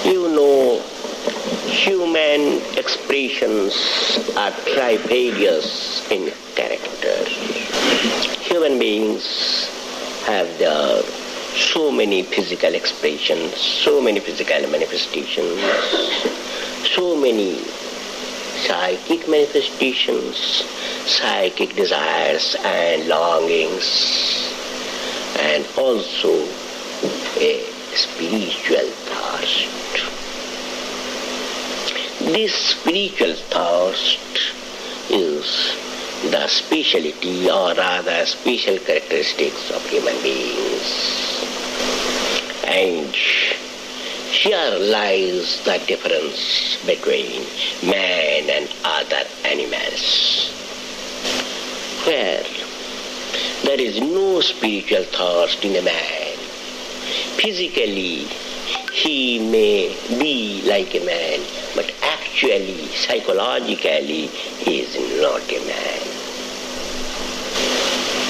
You know, human expressions are trifarious in character. Human beings have so many physical expressions, so many physical manifestations, so many psychic manifestations, psychic desires and longings, and also a spiritual thirst. This spiritual thirst is the speciality, or rather special characteristics of human beings. And here lies the difference between man and other animals, where there is no spiritual thirst in a man. Physically, he may be like a man, but actually, psychologically, he is not a man.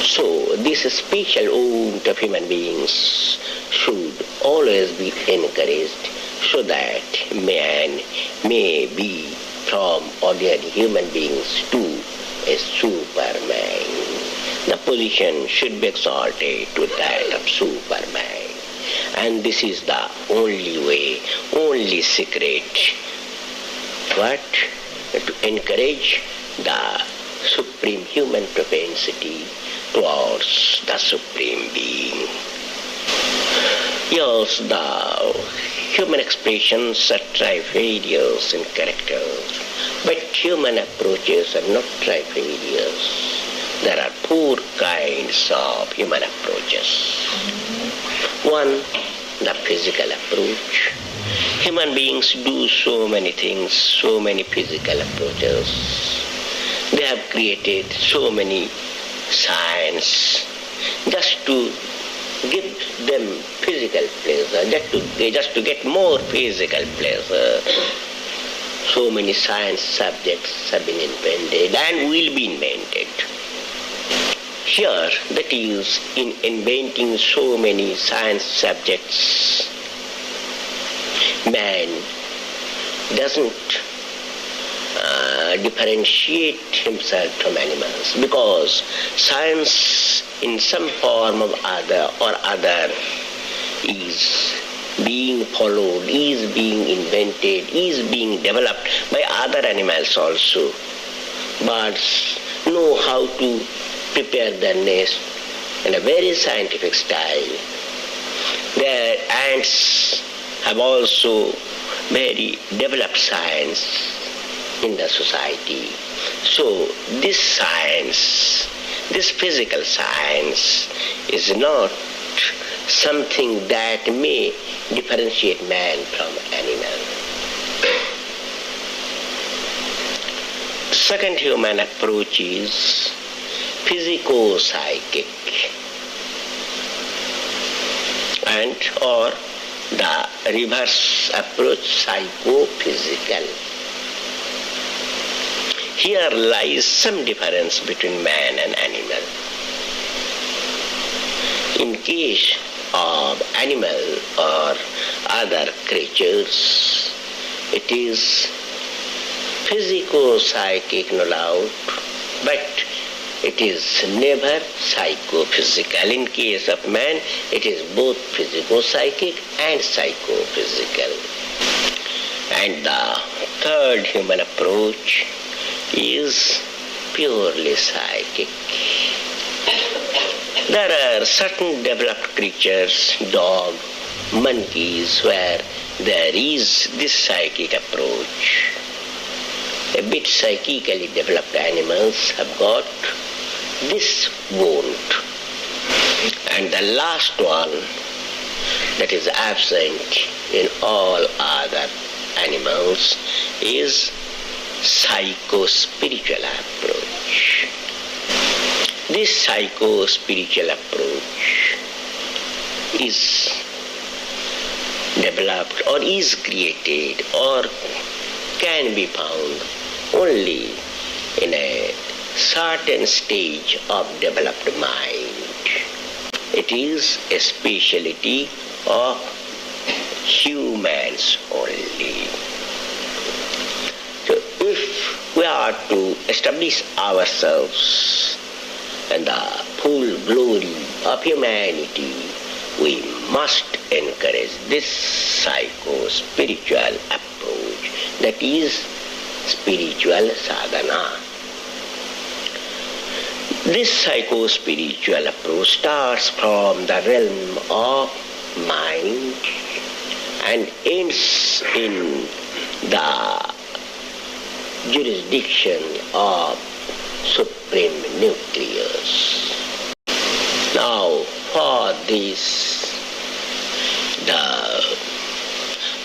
So, this special want of human beings should always be encouraged so that man may be from ordinary human beings to a superman. The position should be exalted to that of superman. And this is the only way, only secret. What? To encourage the supreme human propensity towards the supreme being. Yes, the human expressions are trifarious in character, but human approaches are not trifarious. There are four kinds of human approaches. One, the physical approach. Human beings do so many things, so many physical approaches. They have created so many science just to give them physical pleasure, just to get more physical pleasure. So many science subjects have been invented and will be invented. Here, that is, in inventing so many science subjects, man doesn't differentiate himself from animals, because science in some form of other is being followed, is being invented, is being developed by other animals also. Birds know how to prepare their nest in a very scientific style. Their ants have also very developed science in the society. So this science, this physical science, is not something that may differentiate man from animal. The second human approach is physico-psychic, and or the reverse approach, psychophysical. Here lies some difference between man and animal. In case of animal or other creatures, it is physico-psychic no doubt, but it is never psychophysical. In case of man, it is both physico-psychic and psychophysical. And the third human approach is purely psychic. There are certain developed creatures, dog, monkeys, where there is this psychic approach. A bit psychically developed animals have got this want. And the last one that is absent in all other animals is psycho-spiritual approach. This psycho-spiritual approach is developed or is created or can be found only in a certain stage of developed mind. It is a speciality of humans only. So if we are to establish ourselves in the full glory of humanity, we must encourage this psycho-spiritual approach, that is spiritual sadhana. This psycho-spiritual approach starts from the realm of mind and ends in the jurisdiction of supreme nucleus. Now, for this, the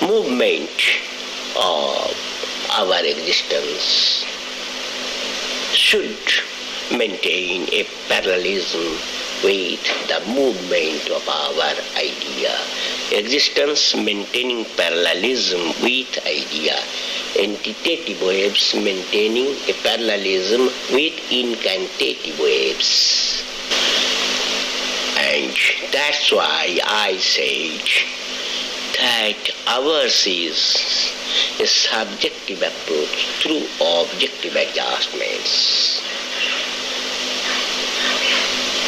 movement of our existence should maintain a parallelism with the movement of our idea. Existence maintaining parallelism with idea. Entitative waves maintaining a parallelism with incantative waves. And that's why I said that ours is a subjective approach through objective adjustments.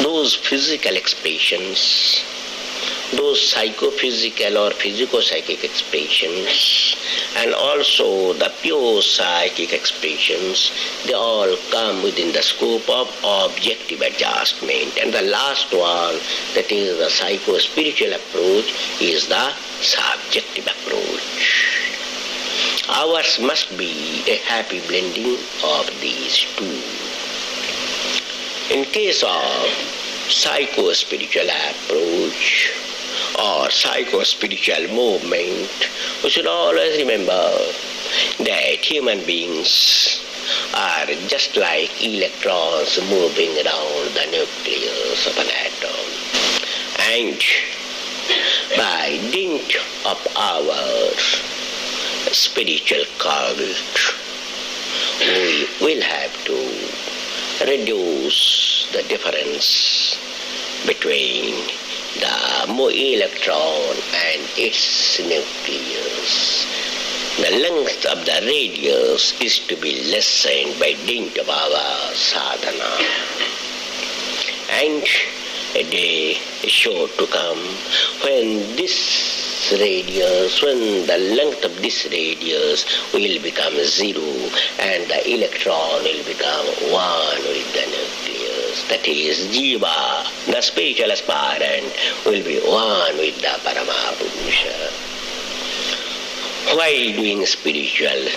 Those physical expressions, those psychophysical or physico-psychic expressions, and also the pure psychic expressions, they all come within the scope of objective adjustment. And the last one, that is the psycho-spiritual approach, is the subjective approach. Ours must be a happy blending of these two. In case of psycho-spiritual approach or psycho-spiritual movement, we should always remember that human beings are just like electrons moving around the nucleus of an atom. And by dint of our spiritual cult, we will have to reduce the difference between the more electron and its nucleus. The length of the radius is to be lessened by dint of our sadhana. And a day is sure to come when the length of this radius will become zero and the electron will become one with the nucleus. That is, Jiva, the spiritual aspirant, will be one with the Paramapurusha. While doing spiritual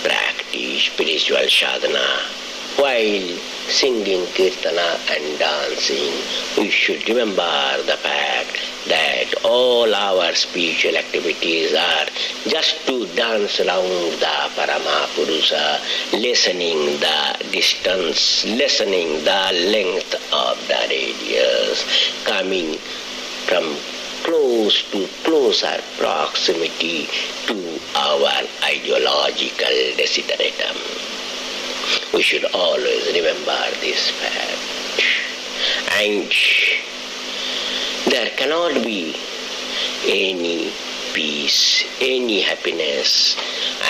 practice, spiritual sadhana, while singing kirtana and dancing, we should remember the fact that all our spiritual activities are just to dance around the Paramapurusha, lessening the distance, lessening the length of the radius, coming from close to closer proximity to our ideological desideratum. We should always remember this fact. And there cannot be any peace, any happiness,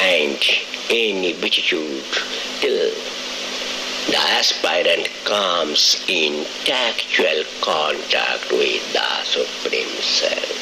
and any beatitude till the aspirant comes in tactual contact with the Supreme Self.